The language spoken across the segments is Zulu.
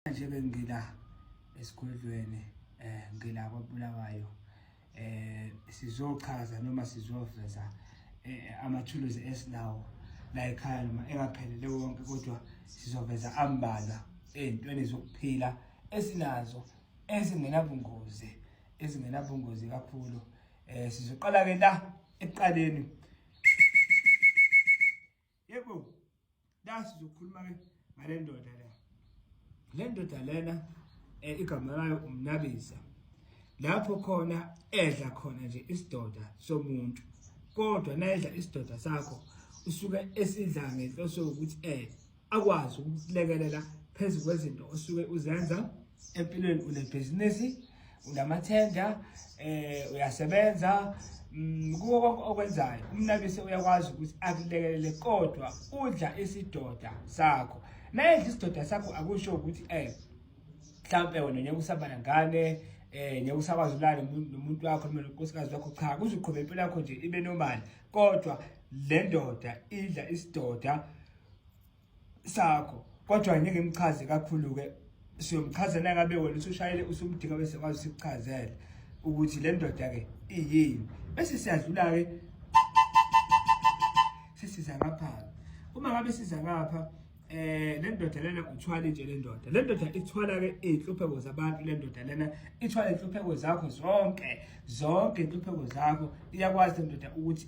Nje ngila esikhwedlweni ngila kwaBulawayo sizochaza noma sizoveza amathuluzi esinawo la ekhaya noma engaphelele wonke kodwa sizoveza ambalwa ezintweni zokuphila esinazo ezingenabungozi kakhulu. Sizoqala ke la ekuqaleni. Yebo, la sizokhuluma ke ngale ndoda la. Le ndoda lena igama layo uMnabisa. Lapho khona edla khona nje isidoda somuntu. Kodwa nayedla isidoda sakho usuke esidla ngenhloso ukuthi akwazi ukulekelela phezulu kwezinto osuke uzenza empilweni. Unebusiness, unamathenda, uyasebenza, kuko konke okwenzayo uMnabisa uyakwazi ukuthi akulekelele, kodwa udla isidoda sakho. Nayedla isidoda sakho akusho ukuthi mhlawumbe wena ngeke usabana ngane, ngeke usakwazi ulala nomuntu wakho noma nonkosikazi wakho. Cha, kuzoqhubeka impilo yakho nje ibe normal, kodwa le ndoda idla isidoda sakho. Kodwa ngeke imchaze kakhulu ke, siyomchazela ngabe wena usushayile usumdinga bese kwazi ukuchazela ukuthi le ndoda ke iyini. Bese siyadlula ke sisiza ngapha. Uma ngabe siza ngapha le ndoda lena uthwala nje le ndoda ithwala ke inhlupheko zabantu. Le ndoda lena ithwala inhlupheko zakho zonke inhlupheko zakho. Iyakwazi le ndoda ukuthi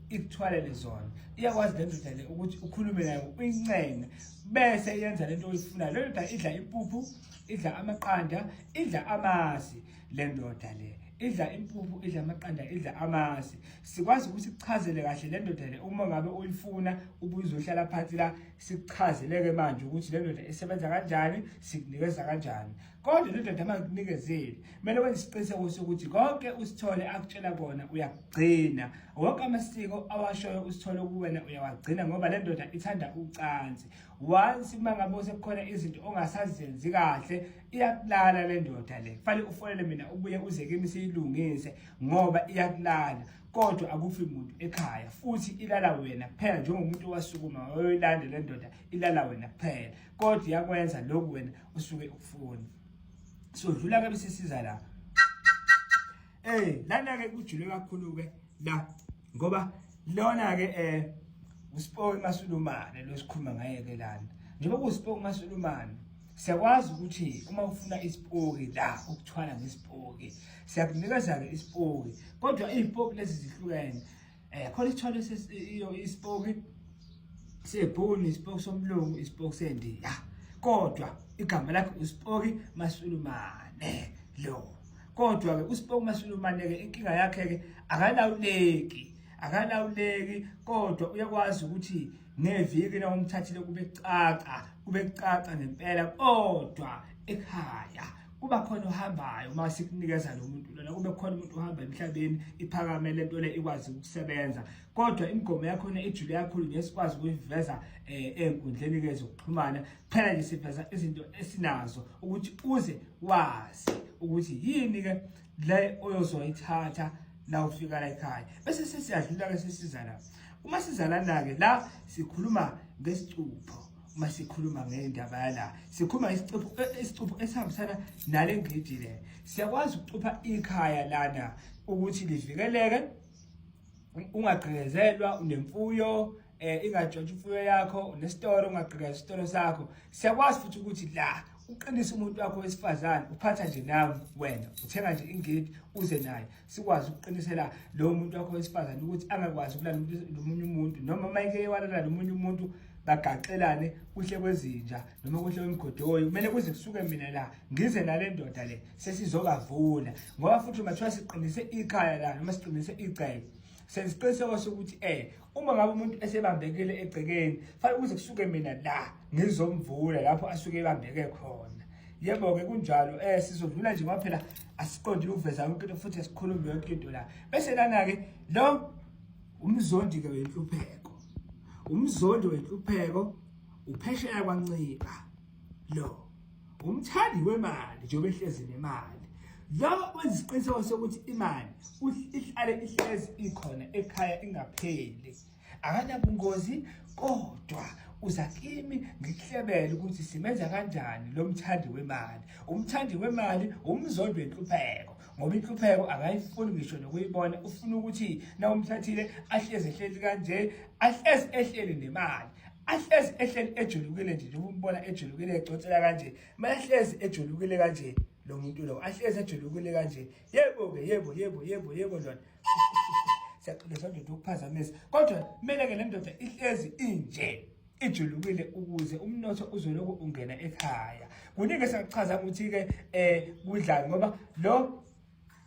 ikuthwalele zona. Iyakwazi le ndoda le ukuthi ukhulume nayo uyincenge bese yenza lento oyifuna. Le ndoda idla impuphu, idla amaqanda, idla amasi. Le ndoda le idla impuphu, idla amaqanda, idla amasi. Sikwazi ukuthi sichazele kahle le ndoda le. Uma ngabe uyifuna ubuzohlala phansi la sikuchazeleke manje ukuthi le ndoda isebenza kanjani, sikunikeza kanjani. Kodwa le ndoda mangikunikezeli, kumele wenze isiqiniseko sokuthi konke usithole akutshela kona uyakugcina. Wonke amasiko awashoyo usithole kuwena uyawagcina, ngoba le ndoda ithanda ucansi. Once mangabe sekukhona izinto ongasazenzi kahle, iyakulala le ndoda le. Kufanele ufonele mina ubuye uze kimi siyilungise ngoba iyakulala. Kodwa akufi umuntu ekhaya, futhi ilala wena kuphela njengomuntu wasukuma wayoyilanda le ndoda, ilala wena kuphela. Kodwa iyakwenza lokhu wena usuke ukufuna. Sodlula ke bese siza la. Lana ke kujule kakhulu ke la, ngoba lona ke uSpoki Masulumane lo sikhuluma ngaye ke lana. Njengoba uSpoki Masulumane siyakwazi ukuthi uma ufuna isipoki la ukuthwala ngespoki siyakunikeza ke isipoki, kodwa izipoki lezi zihlukene. Khona isithwalo isipoki sebhuni, isipoki somlungu, isipoki sendiya. Kodwa igama lakhe uSpoki Masulumane lo. Kodwa ke uSpoki Masulumane ke inkinga yakhe ke akalawuleki, kodwa uyakwazi ukuthi neviki na umthathile kube caca ngempela. Kodwa ekhaya kuba khona ohambayo uma sikunikeza lo muntu lona, kube khona umuntu ohamba emhlabeni iphakame le nto le ikwazi ukusebenza. Kodwa imigomo yakho ijule kakhulu nesikwazi ukuyiveza enkundleni ke zokuxhumana. Kuphela nje siveza izinto esinazo ukuthi uze wazi ukuthi yini ke le oyozoyithatha la ufika la ekhaya. Bese sesiyadlula ke sesiza la. Uma siza lana ke la sikhuluma ngesicupho. Uma sikhuluma ngendaba yala sikhuluma isicupho esihambisana nale ngidi le. Siyakwazi ukucupha ikhaya lana ukuthi livikeleke, ungagqekezelwa, unemfuyo, ingajotshwa imfuyo yakho, unesitoro, ungagqekeza isitoro sakho. Siyakwazi futhi ukuthi la uqinise umuntu wakho wesifazane, uphatha nje nawe wena uthenga nje ingidi uze naye. Sikwazi ukuqinisela lo muntu wakho wesifazane ukuthi angakwazi ukulala nomunye umuntu, noma mayike yewalala nomunye umuntu bagaxelane kuhle kwezinja noma kuhle kwemgodoyi. Kumele kuze kusuke mina la ngize nale ndoda le sesizobavula, ngoba futhi mathiwa siqinise ikhaya la noma siqinise igceke, sesiqiniseko sokuthi uma ngabe umuntu esebambekile egcekeni fanele kuze kusuke mina la ngizomvula lapho asuke ebambeke khona. Yebo ke kunjalo. Sizodlula nje ngoba phela asiqondile ukuveza yonke into futhi asikhuluma yonke into la. Bese lana ke lo umzondi ke wenhlupheko. Umzondo wenhlupheko uphesheya kwancika. Lo umthandi wemali njengoba ehlezi nemali. Lo wenza isiqiniseko sokuthi imali ihlale ihlezi ikhona ekhaya ingapheli. Akanabungozi, kodwa uza kimi ngikuhlebele ukuthi simenza kanjani lo mthandi wemali. Umthandi wemali umzondo wenhlupheko, ngoba inhlupheko akayifuni ngisho nokuyibona, ufuna ukuthi na umthathile ahlezi kanje, ahlezi ehleli nemali, ahlezi ehleli ejulukile nje, njengoba umbona ejulukile egcotshela kanje, mahlezi ejulukile kanje lo muntu lo, ahlezi ejulukile kanje. Yebo-ke, yebo Lord. Siyaqinisa ndoda ukuphazamisa, kodwa kumele-ke le ndoda ihlezi inje ijulukile ukuze umnotho uzoloko ungena ekhaya. Kuningi esingakuchaza ukuthi-ke kudlani, ngoba lo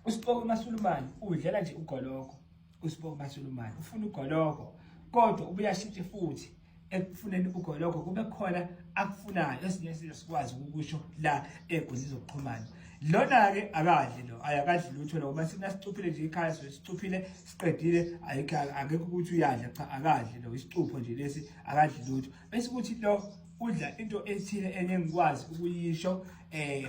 uSipho Masulumane udlela nje ugoloko. uSipho Masulumane ufuna ugoloko, kodwa ubuyashintsha futhi ekufuneni ugoloko kube khona akufunayo esinye sikwazi ukusho la enkundleni zokuxhumana. Lona-ke akadli lo, ayakadli lutho lo, uma sinasicuphile nje ekhaya sicuphile siqedile, akekho ukuthi uyadla, cha akadli lo, isicupho nje lesi akadli lutho. Bese ukuthi lo udla into ethile engikwazi ukuyisho,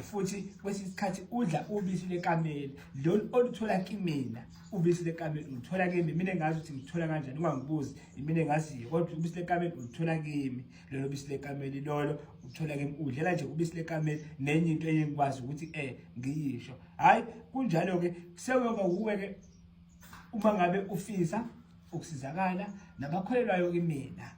futhi kwesinye isikhathi udla ubisi lekameli, lo oluthola kimina. Ubisi lekameli ulithola kimi, mina engazi ukuthi ngithola kanjani, ungangibuzi, imina engaziyo, kodwa ubisi lekameli ulithola kimi. Lolo bisi lekameli lolo uthola kimi, udlela nje ubisi lekameli nenye into engikwazi ukuthi ngiyisho. Hayi kunjalo-ke sewonke uwe-ke uma ngabe ufisa ukusizakala nabakholelwayo kimina,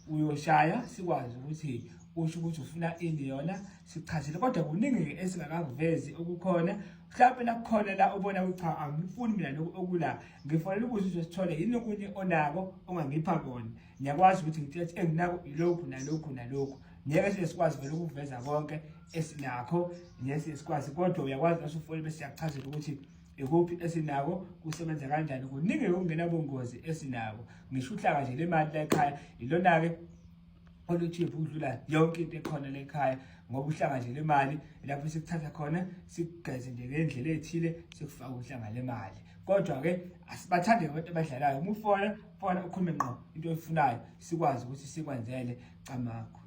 uyoshaya sikwazi ukuthi usho ukuthi ufuna ini yona sichazile, kodwa kuningi esingakavezi okukhona. Mhlawumbe nakukhona la ubona ukuthi cha angifuni mina lokhu okula, ngifanele ukuthi uzosithola yini okunye onako ongangipha kona. Ngiyakwazi ukuthi ngithi enginako ilokhu nalokhu, ngeke sikwazi vele ukuveza konke esinakho, ngeke sikwazi, kodwa uyakwazi nasufone bese siyakuchazela ukuthi ikuphi esinako, kusebenza kanjani. Kuningi okungena bongozi esinako, ngisho uhlaka nje le mali la ekhaya ilona-ke oluthiphu ukudlula yonke into ekhona la ekhaya, ngoba uhlanga nje le mali lapho sikuthatha khona sikugeze nje ngendlela ethile sikufaka uhlanga le mali. Kodwa-ke asibathande abantu abadlalayo. Uma ufona ukhulume ngqo into oyifunayo, sikwazi ukuthi sikwenzele camakho.